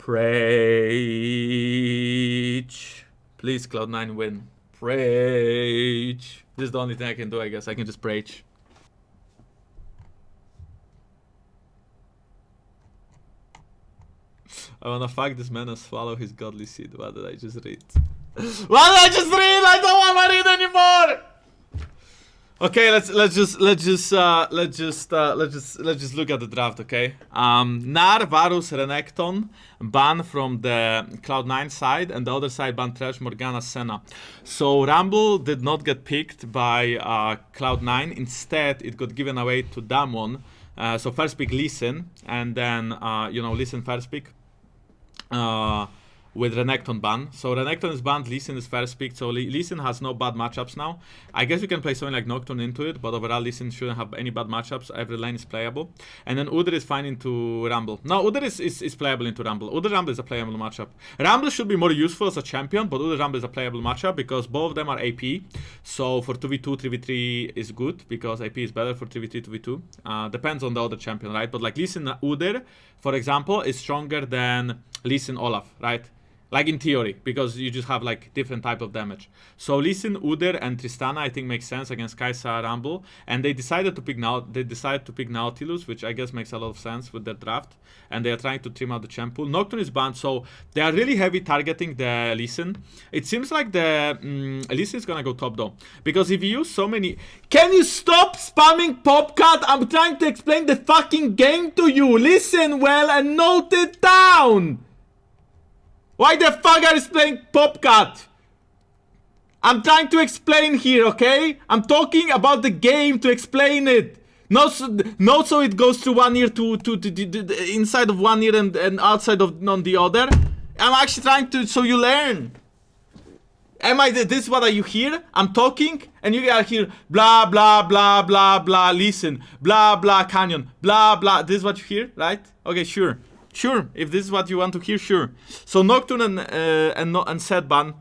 Preach. Please, Cloud9 win. Preach. This is the only thing I can do, I guess. I can just preach. I wanna fuck this man and swallow his godly seed. What did I just read? What did I just read? I don't wanna read anymore! Okay, let's just look at the draft, okay? Nar, Varus, Renekton, ban from the Cloud9 side, and the other side ban Trash, Morgana, Senna. So Rumble did not get picked by Cloud9. Instead, it got given away to Damwon. So first pick Lee Sin, and then Lee Sin first pick. With Renekton ban. So Renekton is banned, Lee Sin is first pick, so Lee Sin has no bad matchups now. I guess you can play something like Nocturne into it, but overall Lee Sin shouldn't have any bad matchups. Every lane is playable. And then Udyr is fine into Rumble. No, Udyr is playable into Rumble. Udyr Rumble is a playable matchup. Rumble should be more useful as a champion, but Udyr Rumble is a playable matchup because both of them are AP. So for 2v2, 3v3 is good because AP is better for 3v3, 2v2. Depends on the other champion, right? But like Lee Sin Udyr, for example, is stronger than Lee Sin Olaf, right? Like in theory, because you just have like different type of damage. So Lee Sin, Udyr, and Tristana I think makes sense against Kai'Sa, Rumble, and they decided to pick Nautilus, which I guess makes a lot of sense with their draft. And they are trying to trim out the champ pool. Nocturne is banned, so they are really heavy targeting the Lee Sin. It seems like the Lee Sin is gonna go top though, because if you use so many, can you stop spamming Popcat? I'm trying to explain the fucking game to you. Listen well and note it down. Why the fuck are you playing Popcat? I'm trying to explain here, okay? I'm talking about the game to explain it. Not so it goes through one ear to inside of one ear and outside of on the other. I'm actually trying to, so you learn. This is what you hear? I'm talking and you are here blah blah blah blah blah, listen, blah blah canyon, blah blah. This is what you hear, right? Okay, sure. Sure, if this is what you want to hear, sure. So Nocturne and Set ban.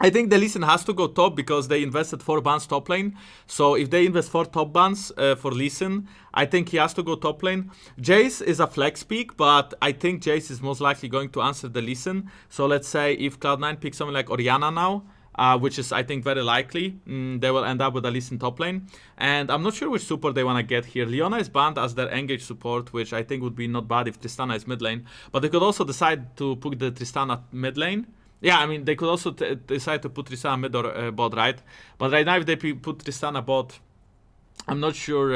I think the Lee Sin has to go top because they invested 4 bans top lane. So if they invest 4 top bans for Lee Sin, I think he has to go top lane. Jace is a flex pick, but I think Jace is most likely going to answer the Lee Sin. So let's say if Cloud9 picks someone like Orianna now, which is I think very likely, they will end up with a Lee Sin top lane. And I'm not sure which support they want to get here. Leona is banned as their engage support, which I think would be not bad if Tristana is mid lane. But they could also decide to put the Tristana mid lane. Yeah, I mean, they could also decide to put Tristana mid or bot, right? But right now, if they put Tristana bot, I'm not sure.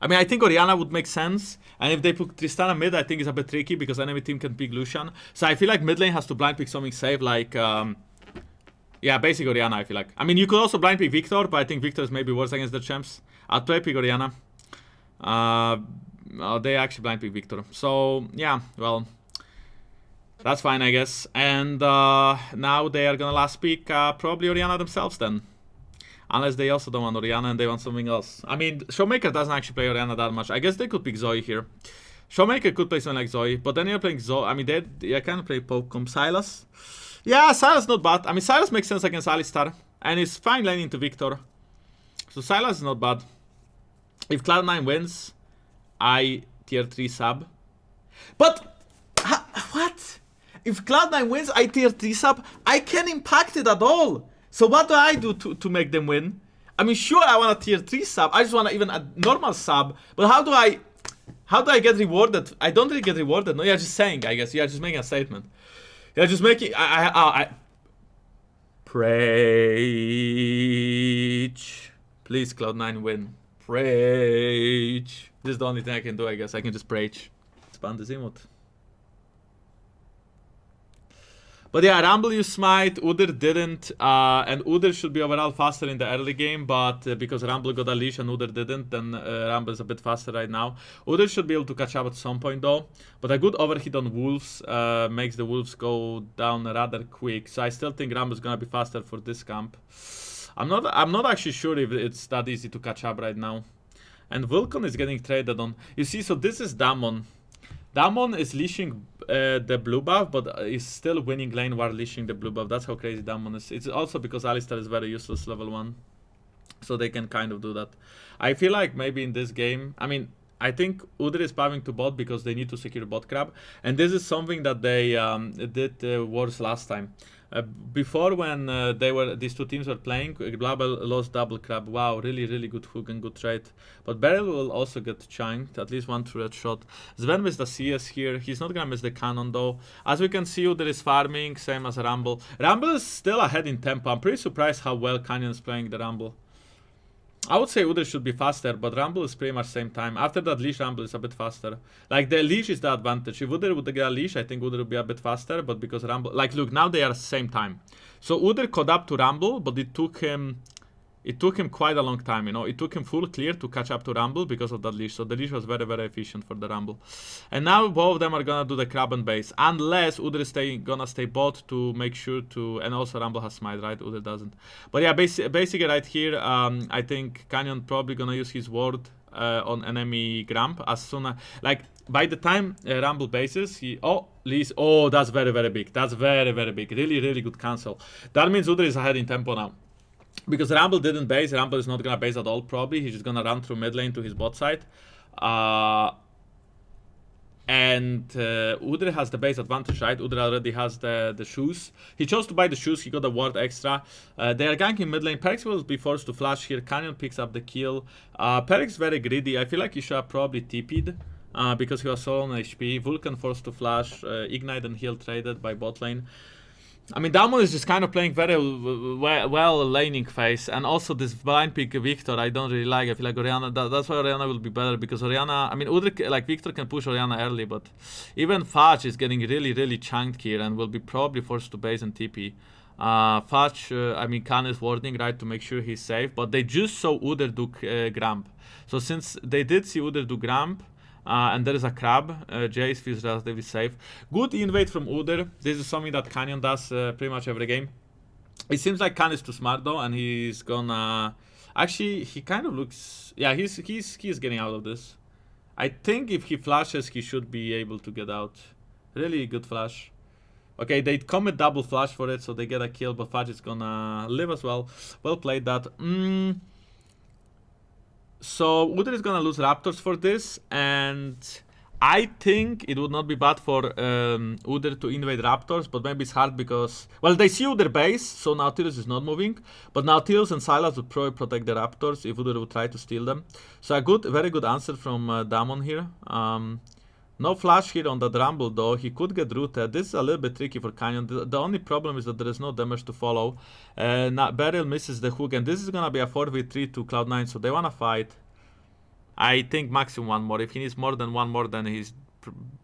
I mean, I think Orianna would make sense. And if they put Tristana mid, I think it's a bit tricky because enemy team can pick Lucian. So I feel like mid lane has to blind pick something safe, like... yeah, basic Orianna, I feel like. I mean, you could also blind pick Victor, but I think Victor is maybe worse against the champs. I'd play pick Orianna. They actually blind pick Victor. So, yeah, well... that's fine, I guess. And now they are gonna last pick probably Orianna themselves then. Unless they also don't want Orianna and they want something else. I mean, Showmaker doesn't actually play Orianna that much. I guess they could pick Zoe here. Showmaker could play something like Zoe, but then you're playing Zoe. I mean, they kind of play Pokemon. Sylas. Yeah, Sylas not bad. I mean, Sylas makes sense against Alistar. And it's fine laning to Victor. So Sylas is not bad. If Cloud9 wins, I tier 3 sub. But, what? If Cloud9 wins, I tier 3 sub. I can't impact it at all. So what do I do to make them win? I mean, sure, I want a tier 3 sub. I just want even a normal sub. But how do I get rewarded? I don't really get rewarded. No, you're just saying, I guess. You're just making a statement. You're just making... Preach. Please, Cloud9 win. Preach. This is the only thing I can do, I guess. I can just preach. Expand this emote. But yeah, Rumble used Smite, Udyr didn't, and Udyr should be overall faster in the early game, but because Rumble got a leash and Udyr didn't, then Rumble is a bit faster right now. Udyr should be able to catch up at some point though, but a good overhit on Wolves makes the Wolves go down rather quick, so I still think Rumble is gonna be faster for this camp. I'm not actually sure if it's that easy to catch up right now. And Vulcan is getting traded on. You see, so this is Damon. Damon is leashing the blue buff, but is still winning lane while leashing the blue buff. That's how crazy Damon is. It's also because Alistar is very useless level 1. So they can kind of do that. I feel like maybe in this game, I mean, I think Udyr is buying to bot because they need to secure bot crab, and this is something that they did worse last time. Before, when these two teams were playing, Blabber lost double crab. Wow, really good hook and good trade. But Beryl will also get chunked, at least one turret shot. Sven with the CS here. He's not gonna miss the cannon though. As we can see, Udyr is farming, same as Rumble. Rumble is still ahead in tempo. I'm pretty surprised how well Canyon is playing the Rumble. I would say Udyr should be faster, but Rumble is pretty much same time. After that leash, Rumble is a bit faster. Like, the leash is the advantage. If Udyr would get a leash, I think Udyr would be a bit faster, but because Rumble... Like, look, now they are same time. So Udyr caught up to Rumble, but it took him quite a long time, you know. It took him full clear to catch up to Rumble because of that leash. So the leash was very efficient for the Rumble. And now both of them are gonna do the crab and base. Unless Udyr is gonna stay bot to make sure to... And also Rumble has smite, right? Udyr doesn't. But yeah, basically right here, I think Canyon probably gonna use his ward on enemy Grump as soon as... Like, by the time Rumble bases, he... Oh, Lee's... Oh, that's very big. That's very big. Really good cancel. That means Udyr is ahead in tempo now. Because Rumble didn't base, Rumble is not gonna base at all probably. He's just gonna run through mid lane to his bot side. And Udyr has the base advantage, right? Udyr already has the shoes. He chose to buy the shoes, he got the ward extra. They are ganking mid lane. Perix will be forced to flash here. Canyon picks up the kill. Perix very greedy. I feel like he should have probably TP'd. Because he was so on HP. Vulcan forced to flash. Ignite and heal traded by bot lane. I mean, Damon is just kind of playing very well laning phase, and also this blind pick Victor I don't really like. I feel like Orianna, that's why Orianna will be better, because Orianna, I mean, Udyr, like Victor can push Orianna early, but even Fudge is getting really chunked here and will be probably forced to base and TP. Fudge, I mean, Khan is warding, right, to make sure he's safe, but they just saw Udyr do Grump. So since they did see Udyr do Grump, and there is a crab, Jace feels relatively safe. Good invade from Udyr. This is something that Canyon does pretty much every game. It seems like Khan is too smart though, and he's gonna... Actually, he kind of looks... Yeah, he's getting out of this. I think if he flashes, he should be able to get out. Really good flash. Okay, they commit double flash for it, so they get a kill, but Fudge is gonna live as well. Well played that. So Udyr is gonna lose Raptors for this, and I think it would not be bad for Udyr to invade Raptors, but maybe it's hard because... Well, they see Udyr base, so Nautilus is not moving, but Nautilus and Sylas would probably protect the Raptors if Udyr would try to steal them. So a very good answer from Damon here. No flash here on the Rumble though, he could get rooted. This is a little bit tricky for Canyon. The only problem is that there is no damage to follow. Beryl misses the hook, and this is gonna be a 4v3 to Cloud9, so they wanna fight. I think maximum one more. If he needs more than one more, then he's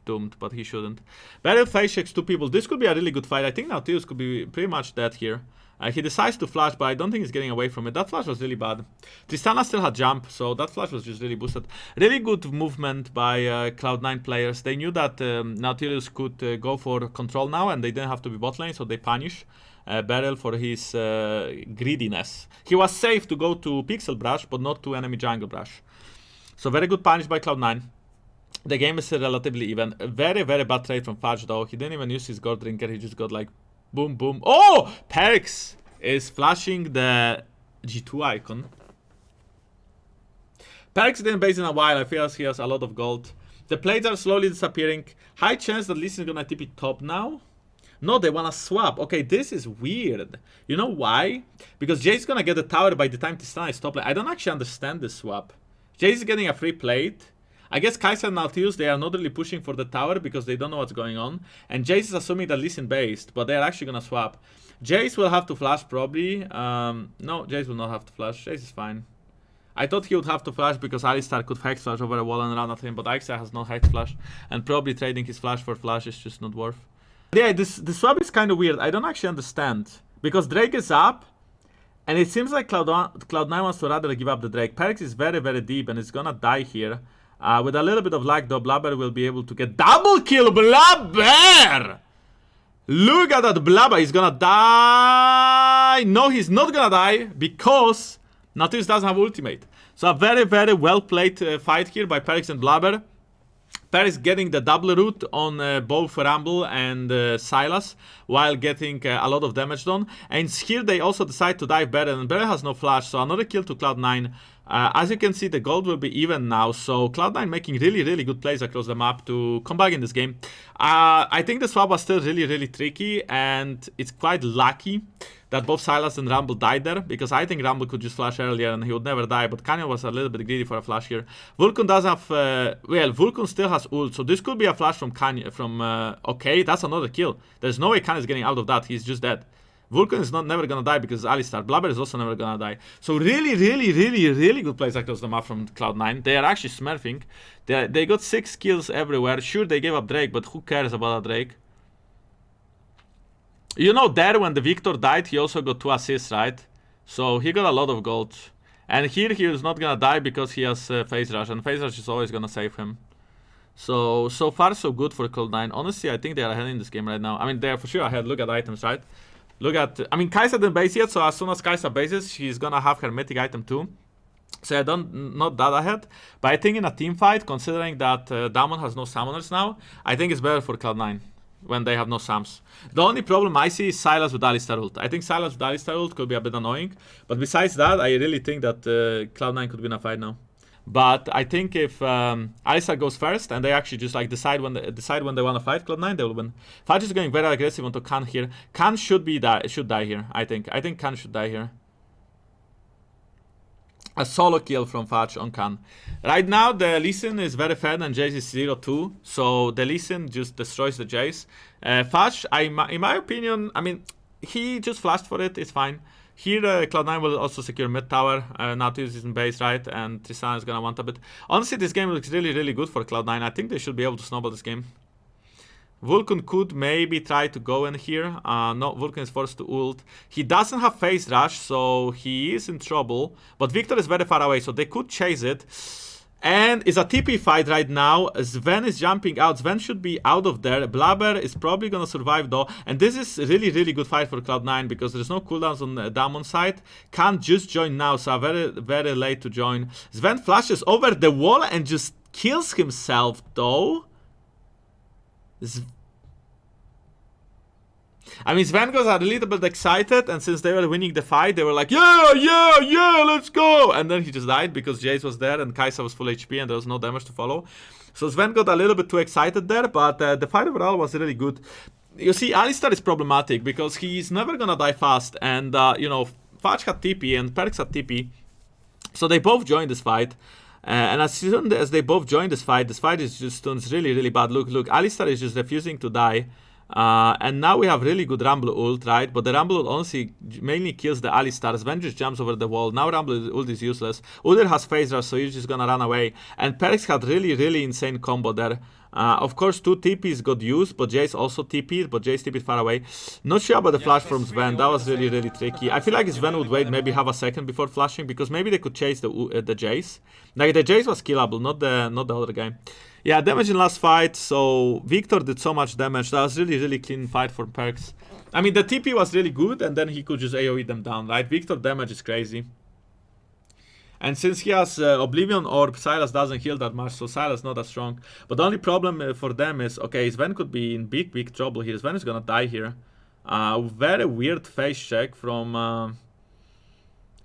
doomed, but he shouldn't. Beryl face checks two people. This could be a really good fight. I think Nautilus could be pretty much dead here. He decides to flash, but I don't think he's getting away from it. That flash was really bad. Tristana still had jump, so that flash was just really boosted. Really good movement by Cloud9 players. They knew that Nautilus could go for control now, and they didn't have to be bot lane, so they punish Beryl for his greediness. He was safe to go to Pixel Brush, but not to enemy jungle brush. So very good punish by Cloud9. The game is relatively even. Very bad trade from Fudge though. He didn't even use his gold drinker, he just got like boom. Oh! Perix is flashing the G2 icon. Perix didn't base in a while. I feel he has a lot of gold. The plates are slowly disappearing. High chance that Lee Sin is gonna TP top now. No, they wanna swap. Okay, this is weird. You know why? Because Jay's gonna get the tower by the time Tristana is top lane. I don't actually understand this swap. Jay's is getting a free plate. I guess Kai'Sa and Nautilus, they are not really pushing for the tower because they don't know what's going on. And Jace is assuming that Lee Sin based, but they're actually gonna swap. Jace will have to flash probably. No, Jace will not have to flash. Jace is fine. I thought he would have to flash because Alistar could hex flash over a wall and run at him, but Aixa has no hex flash. And probably trading his flash for flash is just not worth. Yeah, this swap is kind of weird. I don't actually understand. Because Drake is up, and it seems like Cloud9 wants to rather give up the Drake. Perix is very deep and is gonna die here. With a little bit of luck though, Blabber will be able to get double kill. Blabber! Look at that Blabber, he's gonna die. No, he's not gonna die because Nautilus doesn't have ultimate. So a very well played fight here by Perix and Blabber. Perix getting the double root on both Rumble and Sylas while getting a lot of damage done. And here they also decide to dive Beryl, and Beryl has no flash, so another kill to Cloud9. As you can see, the gold will be even now, so Cloud9 making really good plays across the map to come back in this game. I think the swap was still really tricky, and it's quite lucky that both Sylas and Rumble died there, because I think Rumble could just flash earlier and he would never die, but Canyon was a little bit greedy for a flash here. Vulcan does have, well, Vulcan still has ult, so this could be a flash from Canyon, okay, that's another kill. There's no way Canyon is getting out of that, he's just dead. Vulcan is never gonna die because Alistar. Blabber is also never gonna die. So really good plays across the map from Cloud9. They are actually smurfing. They got 6 kills everywhere. Sure, they gave up Drake, but who cares about a Drake? You know, there when the Victor died, he also got 2 assists, right? So he got a lot of gold. And here he is not gonna die because he has Phase Rush, and Phase Rush is always gonna save him. So far so good for Cloud9. Honestly, I think they are ahead in this game right now. I mean, they are for sure ahead. Look at items, right? Look at, I mean, Kai'Sa didn't base yet, so as soon as Kai'Sa bases, she's gonna have her mythic item too. So I don't, not that ahead. But I think in a team fight, considering that Damon has no summoners now, I think it's better for Cloud9 when they have no Sams. The only problem I see is Sylas with Alistar ult. I think Sylas with Alistar ult could be a bit annoying. But besides that, I really think that Cloud9 could win a fight now. But I think if Alistar goes first and they actually just like decide when they want to fight Cloud9, they will win. Fudge is going very aggressive onto Khan here. Khan should die here. I think Khan should die here. A solo kill from Fudge on Khan. Right now the Lee Sin is very fed and Jace is 0-2, so the Lee Sin just destroys the Jace. Fudge, in my opinion, I mean, he just flashed for it. It's fine. Here, Cloud9 will also secure mid tower. Nautilus is in base, right? And Tristana is gonna want a bit. Honestly, this game looks really good for Cloud9. I think they should be able to snowball this game. Vulcan could maybe try to go in here. No, Vulcan is forced to ult. He doesn't have Phase Rush, so he is in trouble. But Victor is very far away, so they could chase it. And it's a TP fight right now. Sven is jumping out. Sven should be out of there. Blabber is probably gonna survive though. And this is really good fight for Cloud9 because there's no cooldowns on the Damon side. Can't just join now, so very late to join. Sven flashes over the wall and just kills himself though. I mean, Sven goes a little bit excited, and since they were winning the fight, they were like, yeah, let's go! And then he just died because Jace was there and Kai'Sa was full HP and there was no damage to follow. So Sven got a little bit too excited there, but the fight overall was really good. You see, Alistar is problematic because he's never gonna die fast, and, you know, Fudge had TP and Perks had TP, so they both joined this fight. And as soon as they both join this fight is just turns really bad. Look, Alistar is just refusing to die. And now we have really good Rumble ult, right? But the Rumble ult honestly mainly kills the Alistar. Sven just jumps over the wall. Now Rumble ult is useless. Udyr has Phase Rush, so he's just gonna run away. And Perks had really insane combo there. Of course, 2 TPs got used, but Jace also TP'd, but Jace TP'd far away. Not sure about the flash from Sven. That was really tricky. I feel like Sven would wait maybe have a second before flashing, because maybe they could chase the Jace. Like, the Jace was killable, not the other guy. Yeah, damage in last fight, so Victor did so much damage. That was really clean fight for Perks. I mean, the TP was really good, and then he could just AoE them down, right? Victor damage is crazy. And since he has Oblivion Orb, Sylas doesn't heal that much, so Sylas not as strong. But the only problem for them is, okay, Sven could be in big trouble here. Sven is gonna die here. Very weird face check from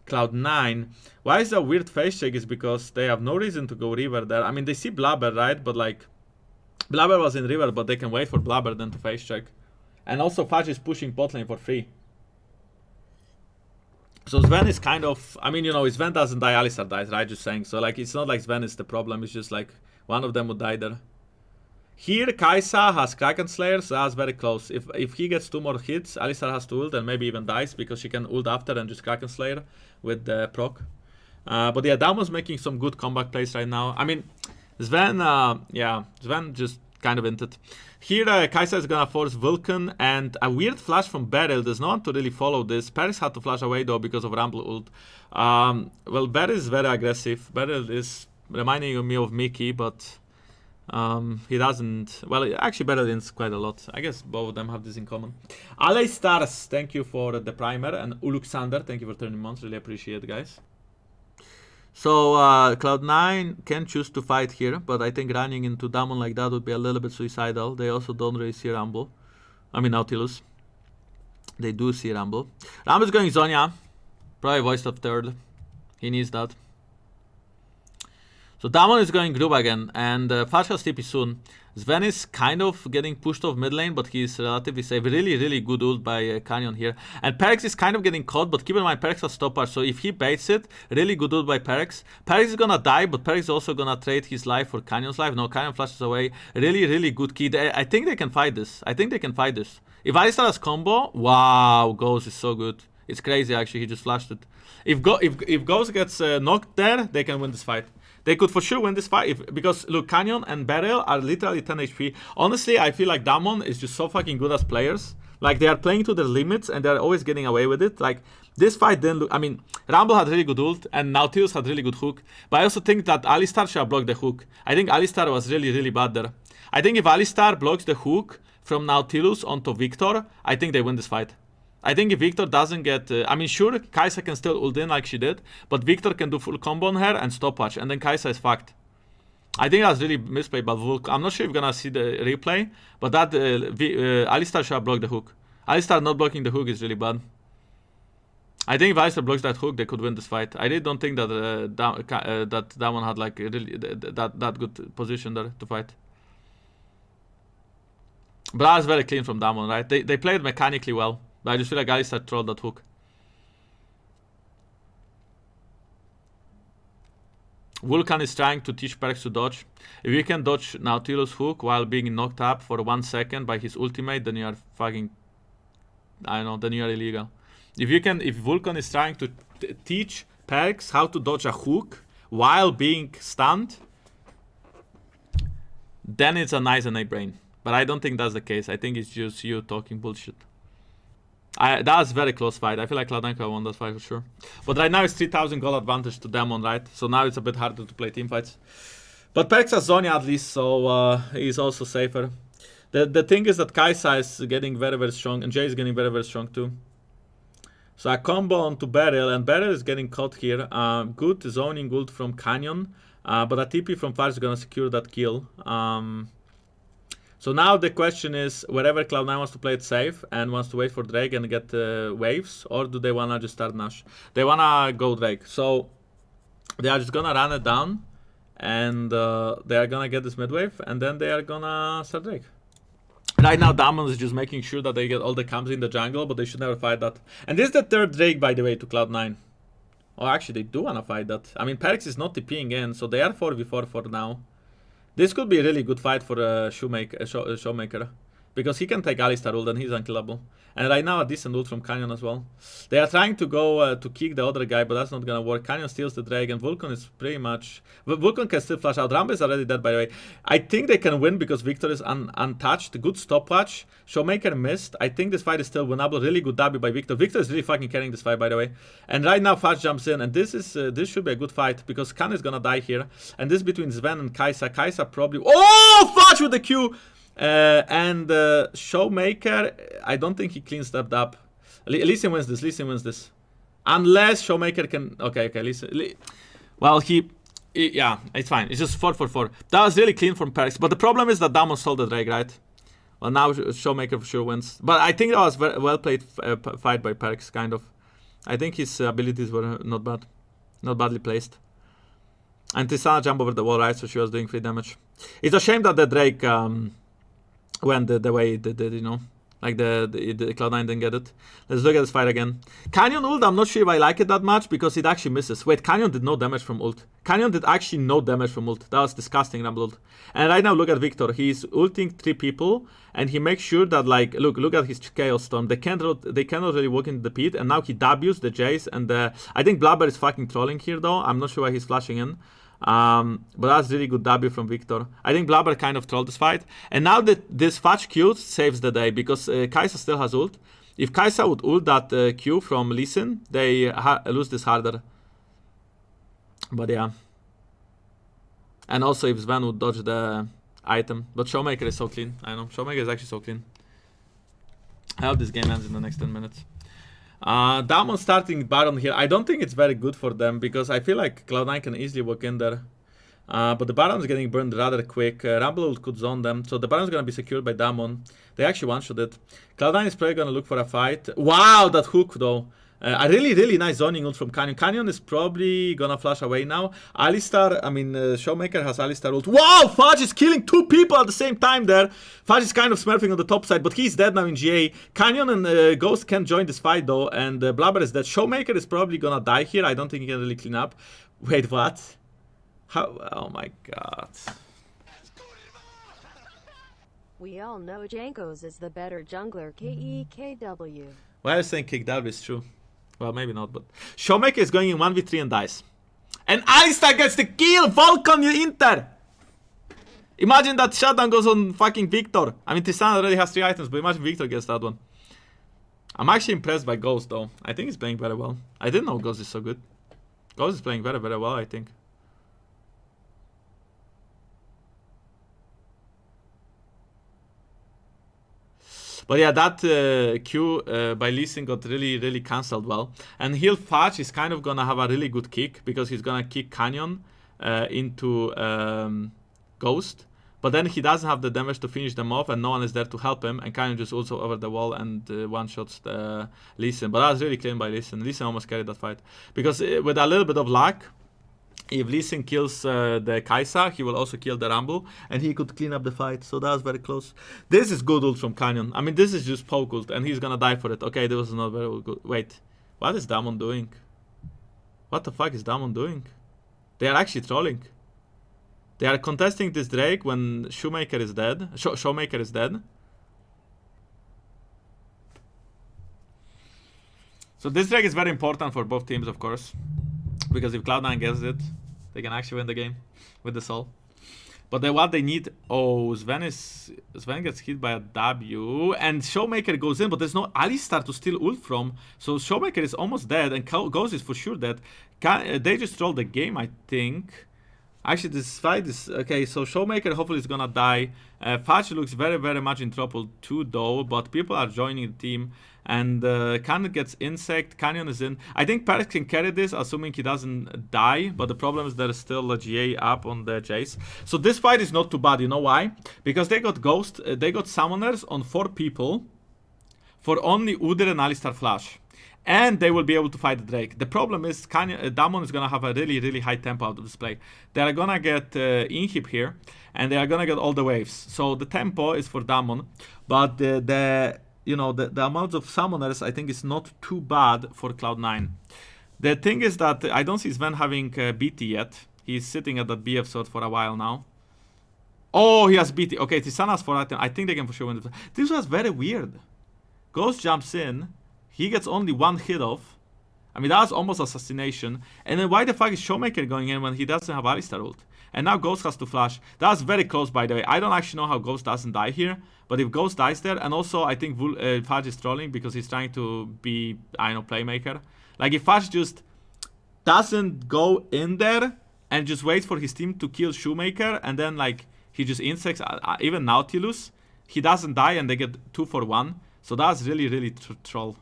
Cloud9. Why is that weird face check? Is because they have no reason to go river there. I mean, they see Blabber, right? But like, Blabber was in river, but they can wait for Blabber then to face check. And also Fudge is pushing bot lane for free. So Sven is kind of, I mean, you know, Sven doesn't die, Alistar dies, right? Just saying. So like, it's not like Sven is the problem. It's just like one of them would die there. Here, Kai'Sa has Kraken Slayer, so that's very close. If he gets 2 more hits, Alistar has to ult and maybe even dies because she can ult after and just Kraken Slayer with the proc. But yeah, Damon's making some good comeback plays right now. I mean, Sven, yeah, Sven just kind of inted. Here, Kai'Sa is gonna force Vulcan, and a weird flash from Beryl. There's no one to really follow this. Paris had to flash away though because of Rumble ult. Well, Beryl is very aggressive. Beryl is reminding me of Mickey, but he doesn't. Well, actually, Beryl wins quite a lot. I guess both of them have this in common. Ale Stars, thank you for the primer, and Uluxander, thank you for turning months. Really appreciate it, guys. So Cloud9 can choose to fight here, but I think running into Damon like that would be a little bit suicidal. They also don't really see Rumble. I mean Nautilus. They do see Rumble. Rumble is going Zonya. Probably voiced up third. He needs that. So Damon is going group again, and Flash has TP soon. Sven is kind of getting pushed off mid lane, but he's relatively safe. Really, really good ult by Canyon here. And Perix is kind of getting caught, but keep in mind, Perix has stopwatch, so if he baits it, really good ult by Perix. Perix is gonna die, but Perix is also gonna trade his life for Canyon's life. No, Canyon flashes away. Really, really good key. I think they can fight this. I think they can fight this. If Alistar has combo, wow, Ghost is so good. It's crazy, actually, he just flashed it. If Ghost gets knocked there, they can win this fight. They could for sure win this fight because look, Canyon and Beryl are literally 10 HP. Honestly, I feel like Damon is just so fucking good as players. Like they are playing to their limits and they're always getting away with it. Like this fight didn't look. I mean, Rumble had really good ult and Nautilus had really good hook. But I also think that Alistar should have blocked the hook. I think Alistar was really, really bad there. I think if Alistar blocks the hook from Nautilus onto Victor, I think they win this fight. I think if Victor doesn't get... I mean, sure, Kai'Sa can still ult in like she did, but Victor can do full combo on her and stopwatch, and then Kai'Sa is fucked. I think that's really misplayed by Vulk. I'm not sure if you're gonna see the replay, but that Alistar should have blocked the hook. Alistar not blocking the hook is really bad. I think if Alistar blocks that hook, they could win this fight. I really don't think that that one had like really that good position there to fight. But that was very clean from Damon, right? They played mechanically well. But I just feel like Alistar trolled that hook. Vulcan is trying to teach Perix to dodge. If you can dodge Nautilus hook while being knocked up for 1 second by his ultimate, then you are fucking... I don't know, then you are illegal. If Vulcan is trying to teach Perix how to dodge a hook while being stunned, then it's a nice innate brain. But I don't think that's the case. I think it's just you talking bullshit. That was a very close fight. I feel like Cloud9 won that fight for sure. But right now it's 3,000 gold advantage to Demon, right? So now it's a bit harder to play team fights. But Perix has Zonya at least, so he's also safer. The thing is that Kai'Sa is getting very, very strong, and Jay is getting very, very strong too. So a combo onto Beryl, and Beryl is getting caught here. Good zoning ult from Canyon, but a TP from Far is gonna secure that kill. So now the question is, wherever Cloud9 wants to play it safe and wants to wait for Drake and get waves, or do they wanna just start Nash? They wanna go Drake, so they are just gonna run it down, and they are gonna get this mid wave, and then they are gonna start Drake. Right now, Damon is just making sure that they get all the camps in the jungle, but they should never fight that. And this is the third Drake, by the way, to Cloud9. Oh, actually, they do wanna fight that. I mean, Perix is not TPing in, so they are 4v4 for now. This could be a really good fight for Showmaker, because he can take Alistar ult and he's unkillable. And right now a decent ult from Canyon as well. They are trying to go to kick the other guy, but that's not gonna work. Canyon steals the Drake and Vulcan is pretty much... Vulcan can still flash out. Rumble is already dead, by the way. I think they can win because Victor is untouched. Good stopwatch. Showmaker missed. I think this fight is still winnable. Really good W by Victor. Victor is really fucking carrying this fight, by the way. And right now Flash jumps in, and this should be a good fight because Khan is gonna die here. And this is between Sven and Kai'Sa. Kai'Sa probably... Oh! Flash with the Q! And Showmaker, I don't think he cleans that up. Lee Sin wins this. Lee Sin wins this. Unless Showmaker can... Okay, Lee Sin... Well, yeah, it's fine. It's just 4-4-4. That was really clean from Perix. But the problem is that Damon stole the Drake, right? Well, now Showmaker for sure wins. But I think that was very well played fight by Perix, kind of. I think his abilities were not bad. Not badly placed. And Tristana jumped over the wall, right? So she was doing free damage. It's a shame that the Drake... went the way it did, you know. Like the Cloud9 didn't get it. Let's look at this fight again. Canyon ult, I'm not sure if I like it that much because it actually misses. Wait, Canyon did no damage from ult. Canyon did actually no damage from ult. That was disgusting, Rumble ult. And right now, look at Victor. He's ulting 3 people, and he makes sure that, like, look at his Chaos Storm. They cannot really walk into the pit, and now he W's the Jace, and I think Blabber is fucking trolling here, though. I'm not sure why he's flashing in. But that's really good W from Victor. I think Blabber kind of trolled this fight. And now that this Fudge Q saves the day because Kai'Sa still has ult. If Kai'Sa would ult that Q from Lee Sin, they lose this harder. But yeah. And also if Sven would dodge the item. But Showmaker is so clean. I know. Showmaker is actually so clean. I hope this game ends in the next 10 minutes. Damon starting Baron here. I don't think it's very good for them because I feel like Cloud9 can easily walk in there. But the Baron is getting burned rather quick. Rumble could zone them. So the Baron is going to be secured by Damon. They actually one-shot it. Cloud9 is probably going to look for a fight. Wow, that hook though. A really nice zoning ult from Canyon. Canyon is probably gonna flash away now. Alistar, I mean, Showmaker has Alistar ult. Wow, Fudge is killing 2 people at the same time there. Fudge is kind of smurfing on the top side, but he's dead now in GA. Canyon and Ghost can't join this fight though, and Blabber is dead. Showmaker is probably gonna die here. I don't think he can really clean up. Wait, what? How? Oh my god. We all know Jankos is the better jungler, KEKW. Why are you saying KW is true? Well, maybe not, but... Showmaker is going in 1v3 and dies. And Alistar gets the kill! Volcon, you Inter! Imagine that shutdown goes on fucking Victor. I mean, Tristana already has 3 items, but imagine Victor gets that one. I'm actually impressed by Ghost, though. I think he's playing very well. I didn't know Ghost is so good. Ghost is playing very well, I think. But yeah, that Q by Lee Sin got really cancelled well. And Heal Fudge is kind of gonna have a really good kick because he's gonna kick Canyon into Ghost. But then he doesn't have the damage to finish them off and no one is there to help him. And Canyon just also over the wall and one-shots Lee Sin. But that was really clean by Lee Sin. Lee Sin almost carried that fight. Because with a little bit of luck, if Lee Sin kills the Kai'Sa, he will also kill the Rumble, and he could clean up the fight, so that was very close. This is good ult from Canyon. I mean, this is just poke ult, and he's gonna die for it. Okay, this was not very good. Wait, what is Damon doing? What the fuck is Damon doing? They are actually trolling. They are contesting this Drake when Shoemaker is dead. Showmaker is dead. So this Drake is very important for both teams, of course. Because if Cloud9 gets it, they can actually win the game with the soul. But then what they need... Oh, Sven gets hit by a W. And Showmaker goes in, but there's no Alistar to steal ult from. So Showmaker is almost dead, and Ghost is for sure dead. They just trolled the game, I think. Actually, this fight is... Okay, so Showmaker hopefully is gonna die. Fudge looks very much in trouble too, though. But people are joining the team. And Canyon gets Insect. Canyon is in. I think Paris can carry this, assuming he doesn't die. But the problem is there is still a GA up on the Jace. So this fight is not too bad. You know why? Because they got Ghost. They got Summoners on 4 people. For only Udyr and Alistar Flash. And they will be able to fight the Drake. The problem is Damon is going to have a really high tempo out of this play. They are going to get Inhib here. And they are going to get all the waves. So the tempo is for Damon. But the amount of summoners, I think, is not too bad for Cloud9. The thing is that I don't see Sven having BT yet. He's sitting at that BF sword for a while now. Oh, he has BT. Okay, Tristana's for item. I think they can for sure win this. This was very weird. Ghost jumps in. He gets only 1 hit off. I mean, that was almost assassination. And then why the fuck is Showmaker going in when he doesn't have Alistar ult? And now Ghost has to flash. That's very close, by the way. I don't actually know how Ghost doesn't die here. But if Ghost dies there, and also I think Fudge is trolling because he's trying to be, I don't know, playmaker. Like if Fudge just doesn't go in there and just waits for his team to kill Shoemaker, and then like he just insects even Nautilus, he doesn't die and they get 2 for 1. So that's really troll.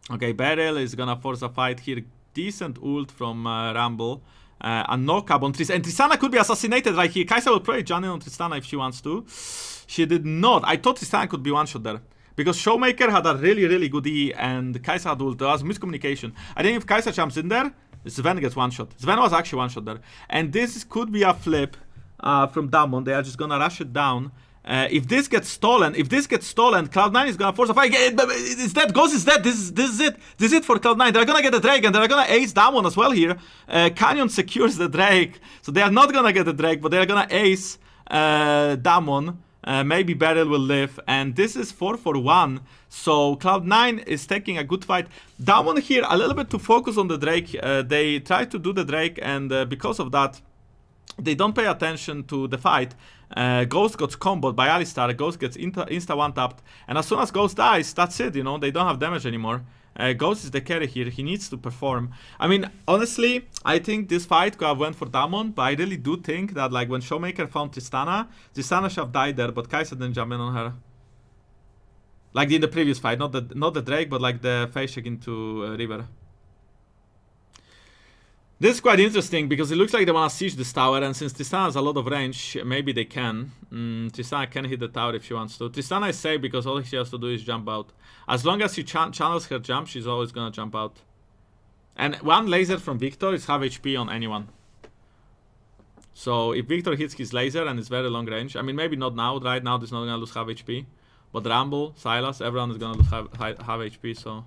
Okay, Beryl is gonna force a fight here. Decent ult from Rumble. A knock-up on Tristana. And Tristana could be assassinated right here. Kai'Sa will probably jump in on Tristana if she wants to. She did not. I thought Tristana could be one-shot there. Because Showmaker had a really good E and Kai'Sa had ult. There was miscommunication. I think if Kai'Sa jumps in there, Sven gets one-shot. Sven was actually one-shot there. And this could be a flip from Damon. They are just gonna rush it down. If this gets stolen, Cloud9 is gonna force a fight. It's dead. Ghost is dead. This is it. This is it for Cloud9. They're gonna get the Drake and they're gonna ace Damon as well here. Canyon secures the Drake, so they are not gonna get the Drake, but they're gonna ace Damon. Maybe Beryl will live, and this is 4 for 1. So Cloud9 is taking a good fight. Damon here a little bit to focus on the Drake. They try to do the Drake, and because of that, they don't pay attention to the fight. Ghost gets comboed by Alistar. Ghost gets insta one-tapped. And as soon as Ghost dies, that's it, you know. They don't have damage anymore. Ghost is the carry here. He needs to perform. I mean, honestly, I think this fight could have went for Damon. But I really do think that, like, when Showmaker found Tristana should have died there. But Kai'Sa didn't jump in on her. Like in the previous fight. Not the Drake, but like the face check into River. This is quite interesting because it looks like they want to siege this tower, and since Tristana has a lot of range, maybe they can. Tristana can hit the tower if she wants to. Tristana is safe because all she has to do is jump out. As long as she channels her jump, she's always gonna jump out. And one laser from Victor is half HP on anyone. So if Victor hits his laser and it's very long range, I mean maybe not now, right now he's not gonna lose half HP. But Rumble, Silas, everyone is gonna lose half HP, so...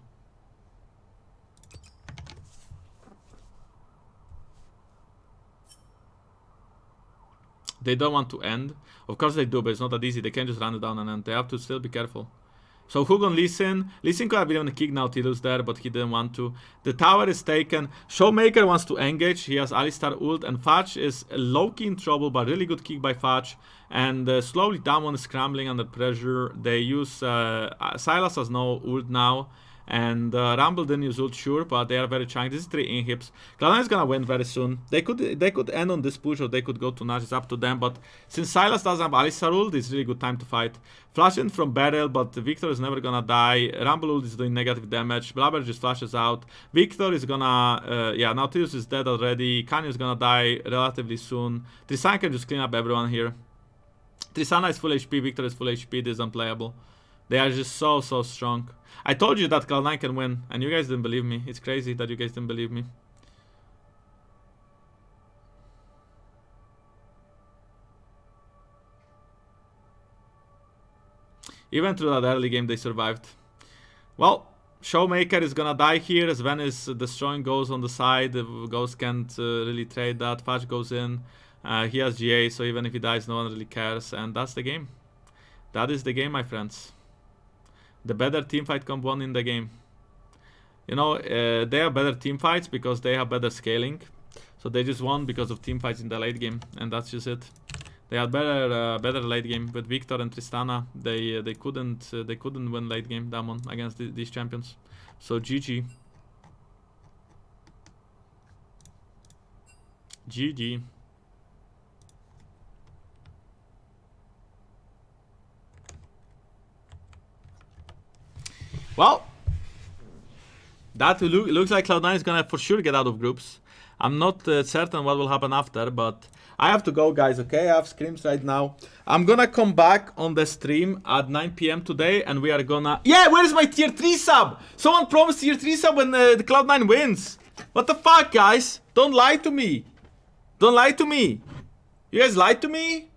They don't want to end. Of course they do, but it's not that easy. They can't just run it down and end. They have to still be careful. So Hugon Lee Sin. Lee Sin could have been on the kick now, Tidus there, but he didn't want to. The tower is taken. Showmaker wants to engage. He has Alistar ult, and Fudge is low-key in trouble, but really good kick by Fudge. And slowly Damwon is scrambling under pressure. They use... Silas has no ult now. And Rumble didn't use ult, sure, but they are very trying. This is 3 inhibs. Cloud9 is gonna win very soon. They could end on this push, or they could go to Nash. It's up to them. But since Silas doesn't have Alistar ult, it's really good time to fight. Flash in from Beryl, but Victor is never gonna die. Rumble ult is doing negative damage. Blabber just flashes out. Victor is gonna... yeah, Nautilus is dead already. Kanyo is gonna die relatively soon. Tristana can just clean up everyone here. Tristana is full HP, Victor is full HP. This is unplayable. They are just so strong. I told you that Cloud9 can win, and you guys didn't believe me. It's crazy that you guys didn't believe me. Even through that early game, they survived. Well, Showmaker is gonna die here. Sven is destroying Ghost on the side. The Ghost can't really trade that. Fudge goes in. He has GA, so even if he dies, no one really cares. And that's the game. That is the game, my friends. The better teamfight comp won in the game. You know, they have better teamfights because they have better scaling. So they just won because of teamfights in the late game, and that's just it. They had better late game with Victor and Tristana. They couldn't win late game Damon against these champions. So GG. GG. Well, that looks like Cloud9 is gonna for sure get out of groups. I'm not certain what will happen after, but I have to go, guys, okay? I have scrims right now. I'm gonna come back on the stream at 9 PM today, and we are gonna... Yeah, where is my tier 3 sub? Someone promised tier 3 sub when the Cloud9 wins. What the fuck, guys? Don't lie to me. Don't lie to me. You guys lied to me?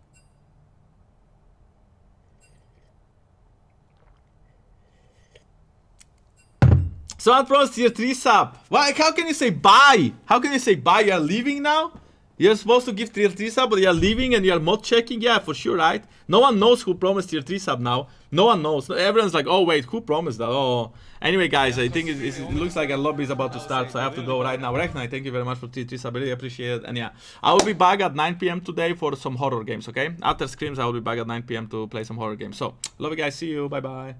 Someone promised tier 3 sub. Why? How can you say bye? How can you say bye? You are leaving now? You're supposed to give tier 3 sub, but you are leaving and you are mod checking? Yeah, for sure, right? No one knows who promised tier 3 sub now. No one knows. Everyone's like, oh wait, who promised that? Oh. Anyway, guys, I think it looks like a lobby is about to start, so I have to go right now. Reknai, thank you very much for tier 3 sub. I really appreciate it. And yeah, I will be back at 9 PM today for some horror games, okay? After scrims, I will be back at 9 PM to play some horror games. So, love you guys. See you. Bye-bye.